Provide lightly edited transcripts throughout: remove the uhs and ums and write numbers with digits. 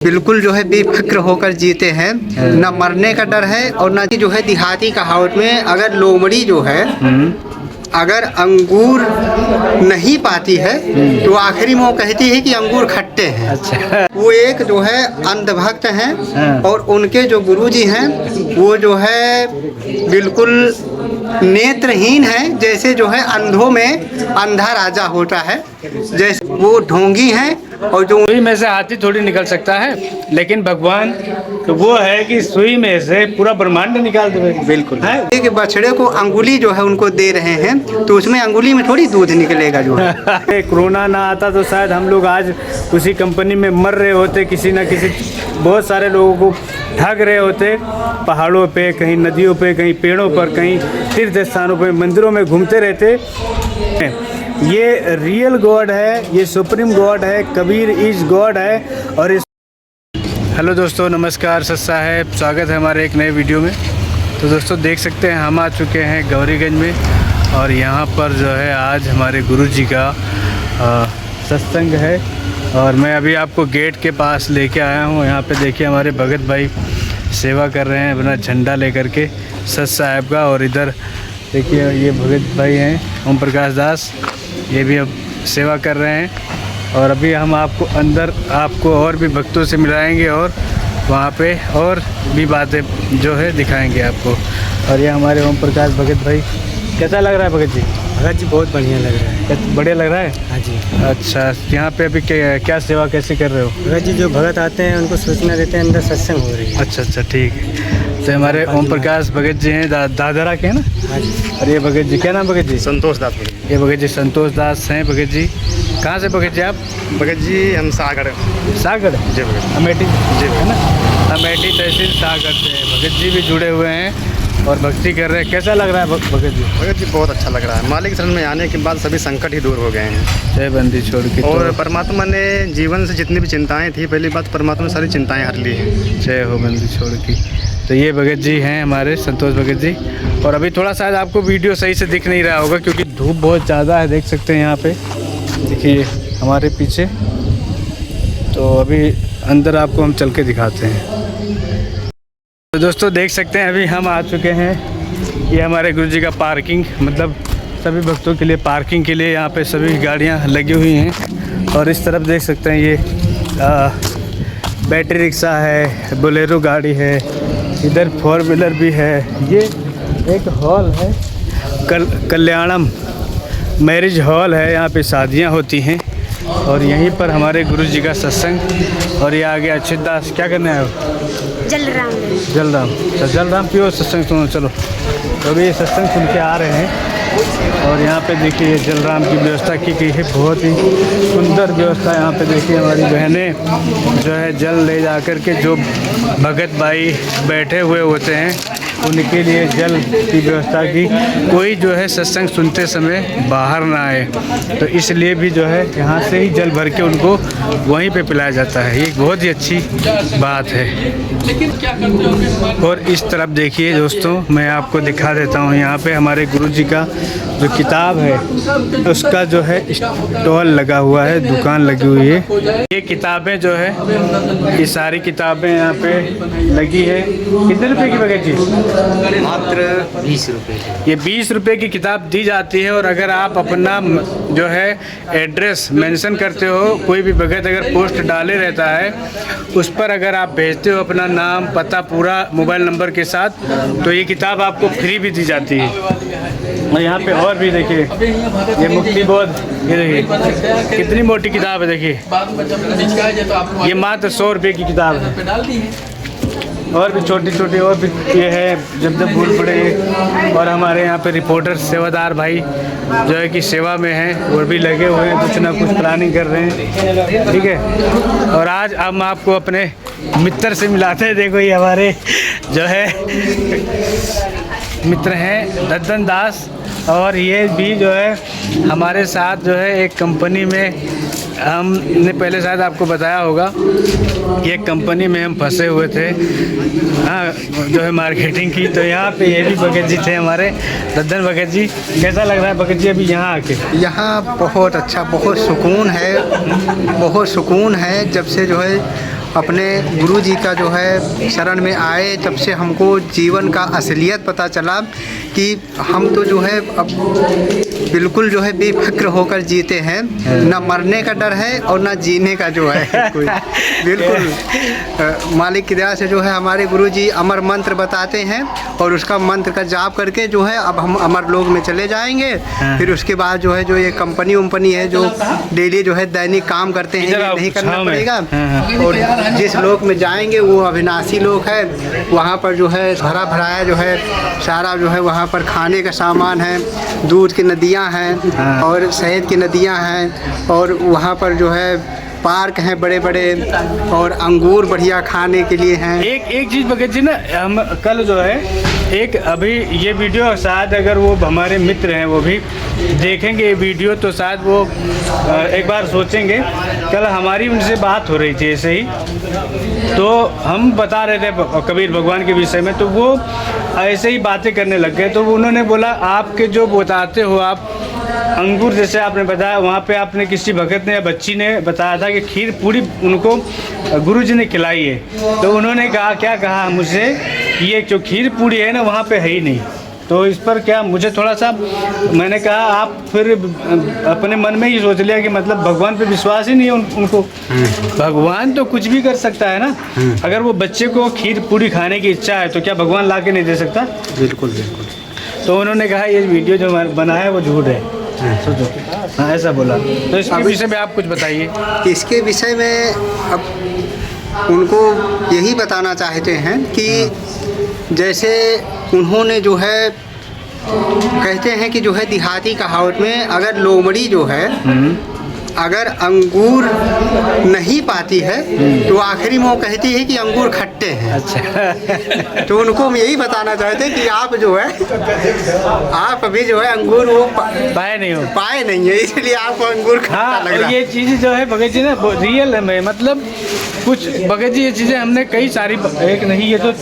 बिल्कुल जो है बेफिक्र होकर जीते हैं, ना मरने का डर है और ना जो है देहाती कहावत में अगर लोमड़ी जो है अगर अंगूर नहीं पाती है तो आखिरी में वो कहती है कि अंगूर खट्टे हैं। अच्छा। वो एक जो है अंधभक्त हैं और उनके जो गुरुजी हैं वो जो है बिल्कुल नेत्रहीन है, जैसे जो है अंधों में अंधा राजा होता है, जैसे वो ढोंगी हैं और जो सुई में से हाथी थोड़ी निकल सकता है, लेकिन भगवान तो वो है कि सुई में से पूरा ब्रह्मांड निकाल देवे। बिल्कुल है कि बछड़े को अंगुली जो है उनको दे रहे हैं तो उसमें अंगुली में थोड़ी दूध निकलेगा जो है। कोरोना ना आता तो शायद हम लोग आज उसी कंपनी में मर रहे होते, किसी न किसी बहुत सारे लोगों को ठग रहे होते, पहाड़ों पे, कहीं नदियों पे, कहीं पेड़ों पर, कहीं तीर्थ स्थानों पे, मंदिरों में घूमते रहते। ये रियल गॉड है, ये सुप्रीम गॉड है, कबीर इज गॉड है। और इस हेलो दोस्तों, नमस्कार, सत्सा है, स्वागत है हमारे एक नए वीडियो में। तो दोस्तों देख सकते हैं हम आ चुके हैं गौरीगंज में और यहाँ पर जो है आज हमारे गुरुजी का सत्संग है और मैं अभी आपको गेट के पास लेके आया हूँ। यहाँ पे देखिए हमारे भगत भाई सेवा कर रहे हैं अपना झंडा लेकर के सत साहब का। और इधर देखिए ये भगत भाई हैं ओम प्रकाश दास, ये भी अब सेवा कर रहे हैं। और अभी हम आपको अंदर आपको और भी भक्तों से मिलाएंगे और वहाँ पे और भी बातें जो है दिखाएंगे आपको। और ये हमारे ओम प्रकाश भगत भाई, कैसा लग रहा है भगत जी? भगत जी बहुत बढ़िया लग रहा है। बढ़िया लग रहा है? हाँ जी। अच्छा, यहाँ पे अभी क्या सेवा कैसे कर रहे हो? भगत जी जो भगत आते हैं उनको सूचना देते हैं अंदर सत्संग हो रही है। अच्छा ठीक है। तो हमारे ओम प्रकाश भगत जी हैं दादरा के हैं ना? हाँ जी। और ये भगत जी, क्या नाम भगत जी? संतोष दास। ये भगत जी संतोष दास हैं। भगत जी कहाँ से भगत जी आप? भगत जी हम सागर जी भगत अमेठी जी है ना, अमेठी तहसील सागर से भगत जी भी जुड़े हुए हैं और भक्ति कर रहे हैं। कैसा लग रहा है भगत जी? बहुत अच्छा लग रहा है। मालिक शरण में आने के बाद सभी संकट ही दूर हो गए हैं। जय बंदी छोड़ के। और परमात्मा ने जीवन से जितनी भी चिंताएं थी, पहली बात परमात्मा ने सारी चिंताएं हर ली हैं। जय हो बंदी छोड़ की। तो ये भगत जी हैं हमारे संतोष भगत जी। और अभी थोड़ा शायद आपको वीडियो सही से दिख नहीं रहा होगा क्योंकि धूप बहुत ज़्यादा है, देख सकते हैं यहाँ पे, देखिए हमारे पीछे। तो अभी अंदर आपको हम चल के दिखाते हैं। तो दोस्तों देख सकते हैं अभी हम आ चुके हैं, ये हमारे गुरुजी का पार्किंग, मतलब सभी भक्तों के लिए पार्किंग के लिए यहाँ पे सभी गाड़ियाँ लगी हुई हैं। और इस तरफ देख सकते हैं ये बैटरी रिक्शा है, बोलेरो गाड़ी है, इधर 4 व्हीलर भी है। ये एक हॉल है, कल्याणम मैरिज हॉल है, यहाँ पे शादियाँ होती हैं। और यहीं पर हमारे गुरुजी का सत्संग। और ये आ गया अच्युत दास, क्या करने आए हो? जलराम। तो जलराम पियो, सत्संग सुनो। चलो तो अभी ये सत्संग सुन के आ रहे हैं। और यहाँ पे देखिए जलराम की व्यवस्था की गई है, बहुत ही सुंदर व्यवस्था। यहाँ पे देखिए हमारी बहनें जो है जल ले जा कर के, जो भगत भाई बैठे हुए होते हैं उनके लिए जल की व्यवस्था की। कोई जो है सत्संग सुनते समय बाहर ना आए, तो इसलिए भी जो है यहाँ से ही जल भर के उनको वहीं पे पिलाया जाता है। ये एक बहुत ही अच्छी बात है। और इस तरफ देखिए दोस्तों, मैं आपको दिखा देता हूँ, यहाँ पे हमारे गुरुजी का जो किताब है उसका जो है स्टॉल लगा हुआ है, दुकान लगी हुई है। ये किताबें जो है, ये सारी किताबें यहाँ पे लगी है। कितने रुपए की भगत जी? मात्र 20 रुपये। ये 20 रुपये की किताब दी जाती है। और अगर आप अपना जो है एड्रेस मेंशन करते हो, कोई भी भगत अगर पोस्ट डाले रहता है उस पर अगर आप भेजते हो अपना नाम, पता, पूरा मोबाइल नंबर के साथ, तो ये किताब आपको फ्री भी दी जाती है। और यहाँ पे और भी देखिए, ये मुक्ति बोध, ये देखिए कितनी मोटी किताब है, देखिए ये मात्र 100 रुपये की किताब है। और भी छोटी छोटी और भी ये है, जब जब भूल पड़े। और हमारे यहाँ पे रिपोर्टर सेवादार भाई जो है कि सेवा में हैं, वो भी लगे हुए हैं, कुछ ना कुछ प्लानिंग कर रहे हैं, ठीक है। और आज हम आपको अपने मित्र से मिलाते हैं। देखो ये हमारे जो है मित्र हैं दद्दन दास, और ये भी जो है हमारे साथ जो है एक कंपनी में, हमने पहले शायद आपको बताया होगा, ये कंपनी में हम फंसे हुए थे, हाँ, जो है मार्केटिंग की। तो यहाँ पे ये भी भगत जी थे हमारे दद्दन भगत जी। कैसा लग रहा है भगत जी अभी यहाँ आके? यहाँ बहुत अच्छा, बहुत सुकून है, बहुत सुकून है। जब से जो है अपने गुरु जी का जो है शरण में आए, तब से हमको जीवन का असलियत पता चला कि हम तो जो है अब बिल्कुल जो है बेफिक्र होकर जीते हैं, ना मरने का डर है और ना जीने का जो है कोई बिल्कुल मालिक की दया से जो है हमारे गुरुजी अमर मंत्र बताते हैं और उसका मंत्र का जाप करके जो है अब हम अमर लोक में चले जाएंगे। फिर उसके बाद जो है जो ये कंपनी उम्पनी है जो डेली जो है दैनिक काम करते हैं ये नहीं करना पड़ेगा और जिस लोक में जाएंगे वो अविनाशी लोक है। वहाँ पर जो है भरा भराया जो है सारा जो है वहाँ पर खाने का सामान है, दूध की नदियाँ हैं और शहद की नदियाँ हैं और वहाँ पर जो है पार्क हैं बड़े बड़े और अंगूर बढ़िया खाने के लिए हैं। एक चीज़ भगत जी ना, हम कल जो है एक अभी ये वीडियो शायद अगर वो हमारे मित्र हैं वो भी देखेंगे ये वीडियो तो शायद वो एक बार सोचेंगे। कल हमारी उनसे बात हो रही थी ऐसे ही, तो हम बता रहे थे कबीर भगवान के विषय में, तो वो ऐसे ही बातें करने लग गए। तो उन्होंने बोला आपके जो बताते हो आप अंगूर जैसे आपने बताया, वहाँ पे आपने किसी भगत ने या बच्ची ने बताया था कि खीर पूरी उनको गुरुजी ने खिलाई है। तो उन्होंने कहा क्या कहा मुझे, ये जो खीर पूरी है ना वहाँ पे है ही नहीं। तो इस पर क्या मुझे थोड़ा सा मैंने कहा आप फिर अपने मन में ही सोच लिया कि मतलब भगवान पे विश्वास ही नहीं है उनको। भगवान तो कुछ भी कर सकता है ना। अगर वो बच्चे को खीर पूरी खाने की इच्छा है तो क्या भगवान ला के नहीं दे सकता? बिल्कुल बिल्कुल। तो उन्होंने कहा ये वीडियो जो बनाया है वो झूठ है। सोचो, हाँ ऐसा बोला। तो इसके विषय में आप कुछ बताइए। इसके विषय में अब उनको यही बताना चाहते हैं कि जैसे उन्होंने जो है कहते हैं कि जो है देहाती कहावत में अगर लोमड़ी जो है अगर अंगूर नहीं पाती है तो आखिरी में वो कहती है कि अंगूर खट्टे हैं। अच्छा तो उनको हम यही बताना चाहते हैं कि आप जो है आप अभी जो है अंगूर वो पाए नहीं है इसलिए आपको अंगूर खट्टा लग रहा है। ये चीज़ें जो है भगत जी ना रियल में मतलब कुछ भगत जी ये चीज़ें हमने कई सारी एक नहीं ये तो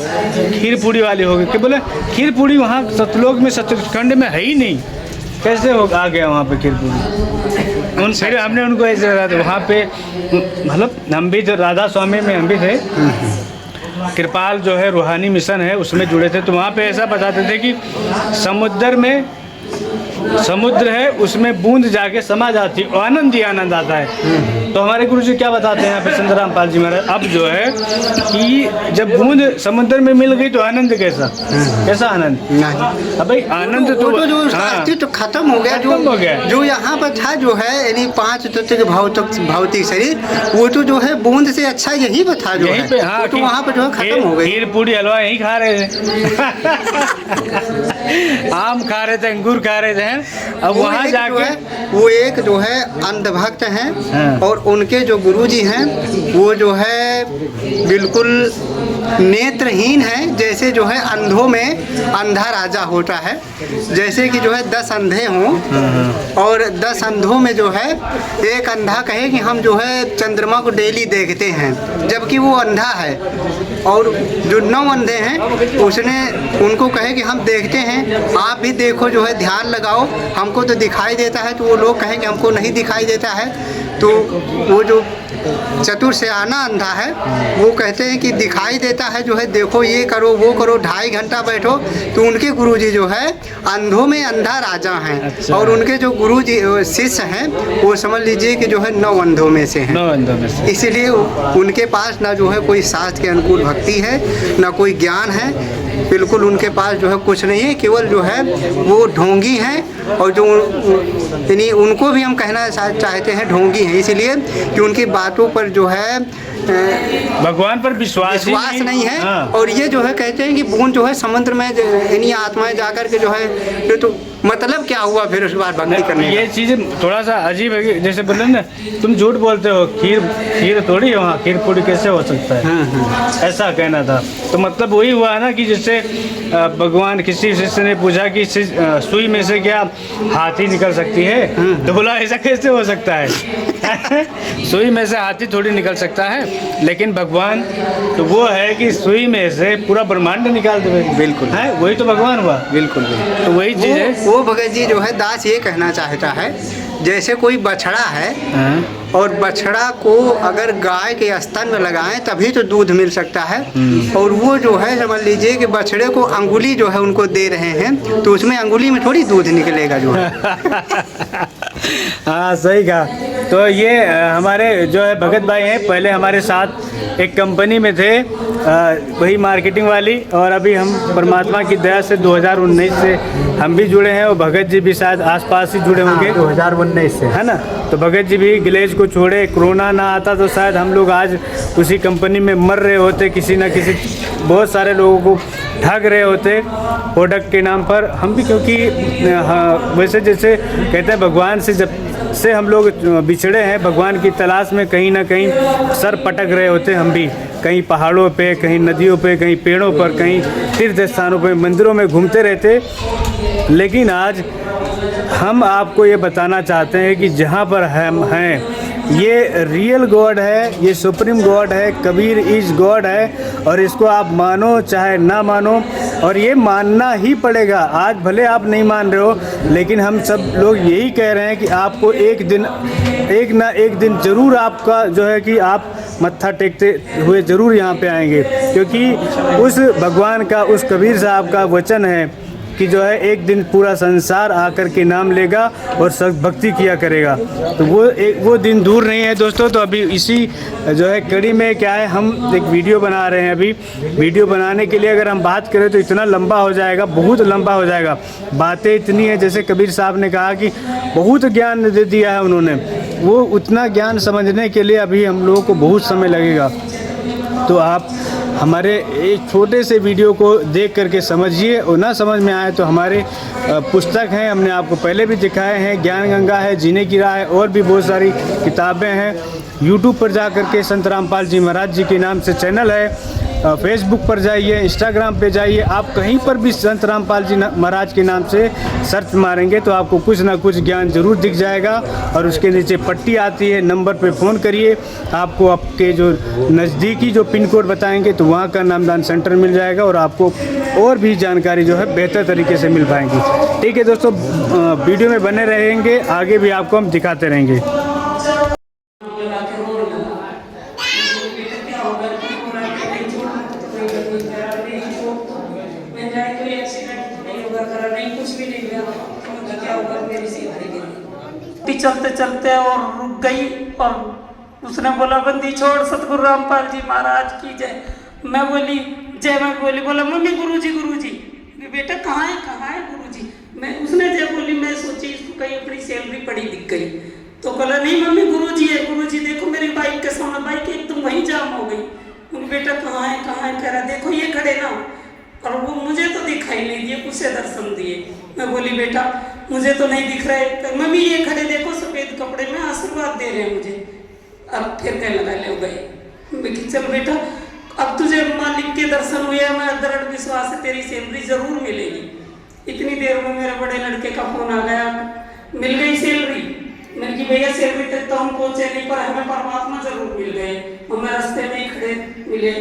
खीर पूड़ी वाली हो गई कि बोले खीर पूड़ी वहाँ सतलोक में सतखंड में है ही नहीं, कैसे हो आ गया वहाँ पे खीर पूड़ी। फिर हमने उनको ऐसे वहाँ पे मतलब हम भी जो राधा स्वामी में हम भी थे, कृपाल जो है रूहानी मिशन है उसमें जुड़े थे। तो वहाँ पे ऐसा बताते थे कि समुद्र है उसमें बूंद जाके समा जाती है, आनंद ही आनंद आता है। तो हमारे गुरु जी क्या बताते हैं यहाँ पे संतराम पाल जी महाराज, अब जो है कि जब बूंद समुद्र में मिल गई तो आनंद कैसा आनंद नहीं। अब भाई आनंद तो जो अस्तित्व खत्म हो गया, जो यहाँ पर था जो है यानी 5 तत्व के भौतिक शरीर वो तो जो है बूंद से अच्छा यही पर था जो यहीं है पे। हाँ, तो वहाँ पर जो है खत्म हो गई। खीर पूड़ी हलवा यहीं खा रहे थे आम खा रहे थे, अंगूर खा रहे थे। अब वहाँ जाके वो एक जो है अंधभक्त हैं। हाँ। और उनके जो गुरुजी हैं वो जो है बिल्कुल नेत्रहीन हैं। जैसे जो है अंधों में अंधा राजा होता है, जैसे कि जो है 10 अंधे हों और 10 अंधों में जो है एक अंधा कहे कि हम जो है चंद्रमा को डेली देखते हैं जबकि वो अंधा है, और जो 9 अंधे हैं उसने उनको कहे कि हम देखते हैं, आप भी देखो जो है ध्यान लगाओ, हमको तो दिखाई देता है। तो वो लोग कहेंगे हमको नहीं दिखाई देता है। तो वो जो चतुर से आना अंधा है वो कहते हैं कि दिखाई देता है जो है, देखो ये करो वो करो, 2.5 घंटा बैठो। तो उनके गुरुजी जो है अंधों में अंधा राजा हैं। अच्छा। और उनके जो गुरुजी शिष्य हैं वो समझ लीजिए कि जो है 9 अंधों में से हैं। 9 अंधों में से। इसीलिए उनके पास ना जो है कोई शास्त्र के अनुकूल भक्ति है ना कोई ज्ञान है, बिल्कुल उनके पास जो है कुछ नहीं है, केवल जो है वो ढोंगी हैं। और जो यानी उनको भी हम कहना चाहते हैं ढोंगी हैं, इसलिए कि उनकी बातों पर जो है भगवान पर विश्वास नहीं है। हाँ। और ये जो है कहते हैं कि बूंद जो है समुद्र में यानी आत्माएं जाकर के जो है तो मतलब क्या हुआ फिर उसके बाद भक्ति करने। ये चीज़ें थोड़ा सा अजीब है, जैसे बोले ना तुम झूठ बोलते हो, खीर थोड़ी है वहाँ, खीर पूरी कैसे हो सकता है, ऐसा कहना था। तो मतलब वही हुआ है ना कि जैसे भगवान किसी शिष्य ने पूछा कि सुई में से क्या हाथी निकल सकती है, तो बोला ऐसा कैसे हो सकता है सुई में से हाथी थोड़ी निकल सकता है, लेकिन भगवान तो वो है कि सुई में से पूरा ब्रह्मांड निकाल दे। बिल्कुल है, वही तो भगवान हुआ। बिल्कुल तो वही चीज़ है। वो भगत जी जो है दास ये कहना चाहता है जैसे कोई बछड़ा है और बछड़ा को अगर गाय के स्तन में लगाएं तभी तो दूध मिल सकता है, और वो जो है समझ लीजिए कि बछड़े को अंगुली जो है उनको दे रहे हैं, तो उसमें अंगुली में थोड़ी दूध निकलेगा जो है। हाँ सही कहा। तो ये हमारे जो है भगत भाई हैं, पहले हमारे साथ एक कंपनी में थे, वही मार्केटिंग वाली, और अभी हम परमात्मा की दया से 2019 से हम भी जुड़े हैं, और भगत जी भी शायद आसपास ही जुड़े होंगे 2019 से, है ना। तो भगत जी भी ग्लेज को छोड़े, कोरोना ना आता तो शायद हम लोग आज उसी कंपनी में मर रहे होते, किसी ना किसी बहुत सारे लोगों को ठग रहे होते प्रोडक्ट के नाम पर। हम भी क्योंकि हाँ, वैसे जैसे कहते हैं भगवान से हम लोग बिछड़े हैं, भगवान की तलाश में कहीं ना कहीं सर पटक रहे होते हम भी, कहीं पहाड़ों पे, कहीं नदियों पे, कहीं पेड़ों पर, कहीं तीर्थ स्थानों पे, मंदिरों में घूमते रहते। लेकिन आज हम आपको ये बताना चाहते हैं कि जहाँ पर हम हैं ये रियल गॉड है, ये सुप्रीम गॉड है, कबीर इज गॉड है, और इसको आप मानो चाहे ना मानो, और ये मानना ही पड़ेगा। आज भले आप नहीं मान रहे हो, लेकिन हम सब लोग यही कह रहे हैं कि आपको एक ना एक दिन ज़रूर आपका जो है कि आप मत्था टेकते हुए ज़रूर यहाँ पे आएंगे, क्योंकि उस भगवान का, उस कबीर साहब का वचन है कि जो है एक दिन पूरा संसार आकर के नाम लेगा और सब भक्ति किया करेगा। तो वो दिन दूर नहीं है दोस्तों। तो अभी इसी जो है कड़ी में क्या है, हम एक वीडियो बना रहे हैं। अभी वीडियो बनाने के लिए अगर हम बात करें तो इतना लंबा हो जाएगा, बहुत लंबा हो जाएगा। बातें इतनी है, जैसे कबीर साहब ने कहा कि बहुत ज्ञान दे दिया है उन्होंने, वो उतना ज्ञान समझने के लिए अभी हम लोगों को बहुत समय लगेगा। तो आप हमारे एक छोटे से वीडियो को देख करके समझिए, और ना समझ में आए तो हमारे पुस्तक हैं, हमने आपको पहले भी दिखाए हैं, ज्ञान गंगा है, जीने की राह है, और भी बहुत सारी किताबें हैं। यूट्यूब पर जा करके संत रामपाल जी महाराज जी के नाम से चैनल है, फेसबुक पर जाइए, इंस्टाग्राम पे जाइए, आप कहीं पर भी संत रामपाल जी महाराज के नाम से सर्च मारेंगे तो आपको कुछ ना कुछ ज्ञान ज़रूर दिख जाएगा। और उसके नीचे पट्टी आती है, नंबर पे फ़ोन करिए, आपको आपके जो नज़दीकी जो पिन कोड बताएंगे तो वहाँ का नामदान सेंटर मिल जाएगा, और आपको और भी जानकारी जो है बेहतर तरीके से मिल पाएंगी। ठीक है दोस्तों, वीडियो में बने रहेंगे, आगे भी आपको हम दिखाते रहेंगे। चलते चलते और रुक गई, और उसने बोला बंदी छोड़, सतगुरु रामपाल जी महाराज की जय। मैं बोली जय, मैं बोली, बोला मम्मी गुरुजी गुरुजी। बेटा कहाँ है गुरुजी? मैं उसने जय बोली, मैं सोची इसको कहीं अपनी सैलरी पड़ी दिख गई, तो बोला नहीं मम्मी गुरुजी है, गुरुजी देखो मेरी बाइक के सामने, बाइक एकदम वहीं जाम हो गई। बेटा कहाँ है कह रहा, देखो ये खड़े ना, और वो मुझे तो दिखाई नहीं दिए, उसे दर्शन दिए। मैं बोली बेटा मुझे तो नहीं दिख रहे, तो मम्मी ये खड़े देखो सफेद कपड़े में, आशीर्वाद दे रहे हैं मुझे। अब फिर कहने लगा ले गए, चल बेटा अब तुझे मालिक के दर्शन हुए, मैं दृढ़ विश्वास है तेरी सैलरी जरूर मिलेगी। इतनी देर में मेरे बड़े लड़के का फोन आ गया, मिल गई सैलरी। मैंने कि भैया सैलरी तक तो हम पहुंचे नहीं, पर हमें परमात्मा जरूर मिल गए, हमें रास्ते में ही खड़े मिले,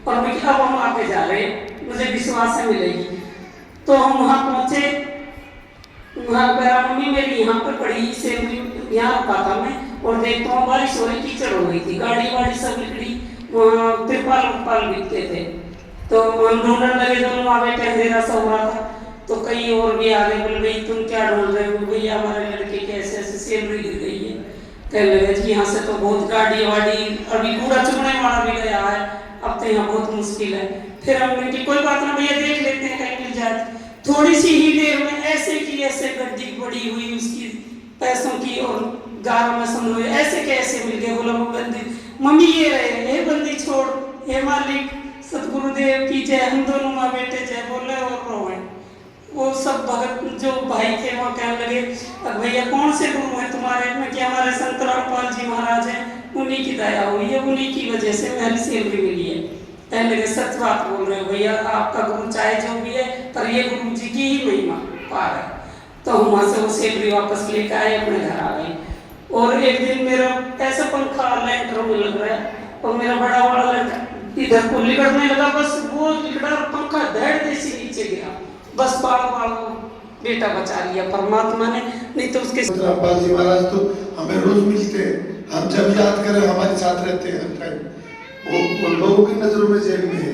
और अब हम आगे जा रहे, मुझे विश्वास है मिलेगी। तो हम वहाँ पहुँचे, वहाँ पर मम्मी मेरी यहाँ पर पड़ी सैलरी, यहाँ रुका था मैं, और देखता हूँ बारिश हो रही, कीचड़ हो गई थी, गाड़ी वाड़ी सब निकली, वहाँ तिरपाल बिकते थे। तो हम ढूंढने लगे, दोनों वहाँ बैठे, अंधेरा सा हो रहा था, तो कहीं और भी आ गए, बोल भाई तुम क्या ढूंढ रहे हो? भैया हमारे लड़के की ऐसे ऐसे सैलरी गिर गई है। कहने लगे जी यहाँ से तो बहुत गाड़ी वाड़ी, अभी कूड़ा चुगने वाला भी गया है, अब तो यहाँ बहुत मुश्किल है। फिर हमने की कोई बात ना भैया देख लेते हैं कहीं मिल जाए। थोड़ी सी ही देर में ऐसे की ऐसे गड्डी बड़ी हुई उसकी पैसों की, और गारों में समझो ऐसे के ऐसे मिल गए। बोला वो बंदी, मम्मी ये रहे, हे बंदी छोड़, हे मालिक सतगुरुदेव की जय, हम दोनों माँ बेटे जय बोले और रोए। वो सब भगत जो भाई थे वो कहने लगे भैया कौन से गुरु हैं तुम्हारे? में कि हमारे संत रामपाल जी महाराज हैं, उन्हीं की दया हुई है, उन्हीं की वजह से मेरी सैलरी मिली है। कहने लगे सच बात बोल रहे हो भैया, आपका गुरु चाहे जो भी है, पर ये गुरु जी की ही महिमा पा रहे। तो हम वहाँ से वो सैलरी वापस लेकर आए, अपने घर आ गए। और एक दिन मेरा ऐसा पंखा लैंटर में लग रहा है, और मेरा बड़ा वाला लड़का इधर को लिकड़ने लगा, बस वो लिकड़ा पंखा धड़ से नीचे गिरा, बस बाल बेटा बचा लिया परमात्मा ने, नहीं तो उसके रामपाल जी महाराज तो हमें रोज मिलते हैं, हम जब याद करें हमारे साथ रहते हैं हर टाइम। वो उन लोगों की नजरों में जेल में है,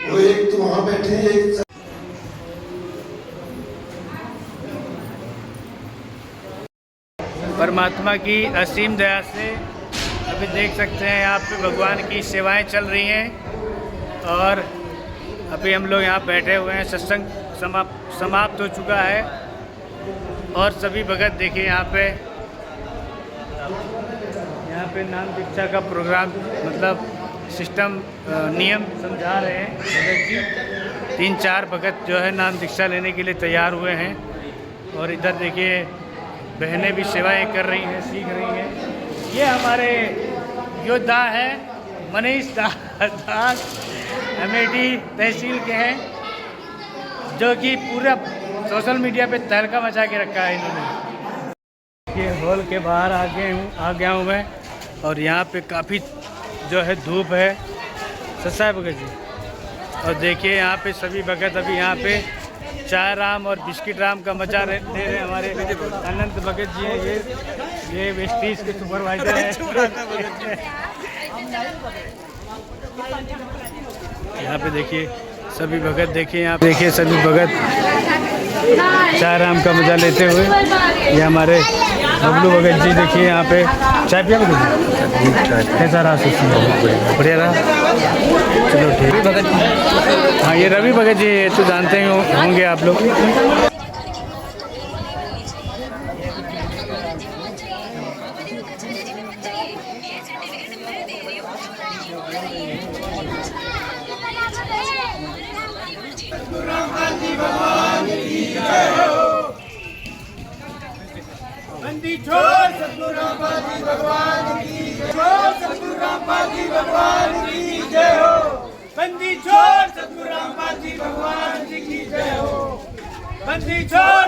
वो एक तो वहाँ बैठे हैं, एक परमात्मा की असीम दया से अभी देख सकते हैं यहाँ पे भगवान की सेवाएं चल रही हैं और अभी हम लोग यहाँ बैठे हुए हैं। सत्संग समाप्त हो चुका है और सभी भगत देखिए यहाँ पे नाम दीक्षा का प्रोग्राम मतलब सिस्टम नियम समझा रहे हैं भगत जी। 3-4 भगत जो है नाम दीक्षा लेने के लिए तैयार हुए हैं और इधर देखिए बहनें भी सेवाएं कर रही हैं, सीख रही हैं। ये हमारे योद्धा हैं मनीष दास, अमेठी तहसील के हैं, जो कि पूरा सोशल मीडिया पे तहलका मचा के रखा है इन्होंने। ये हॉल के बाहर आ गया हूँ मैं और यहाँ पे काफ़ी जो है धूप है। सच्चा भगत जी, और देखिए यहाँ पे सभी भगत अभी यहाँ पे चाय राम और बिस्किट राम का मजा ले रहे हैं। हमारे अनंत भगत जी हैं, ये वेस्टीज के सुपरवाइजर हैं। यहाँ पे देखिए सभी भगत, देखिए यहाँ पे देखिए सभी भगत चाय राम का मजा लेते हुए। ये हमारे बबलू भगत जी देखिए यहाँ पे चाय पिया कैसा रहा? बढ़िया रहा, चलो ठीक भगत। हाँ, ये रवि भगत जी तो जानते ही होंगे आप लोग। बंदी छोड़ सतगुरु रामपाल जी भगवान की, छोड़ सतगुरु रामपाल जी भगवान की जय हो। बंदी छोड़ सतगुरु रामपाल जी भगवान जी की जय हो। बंदी छोड़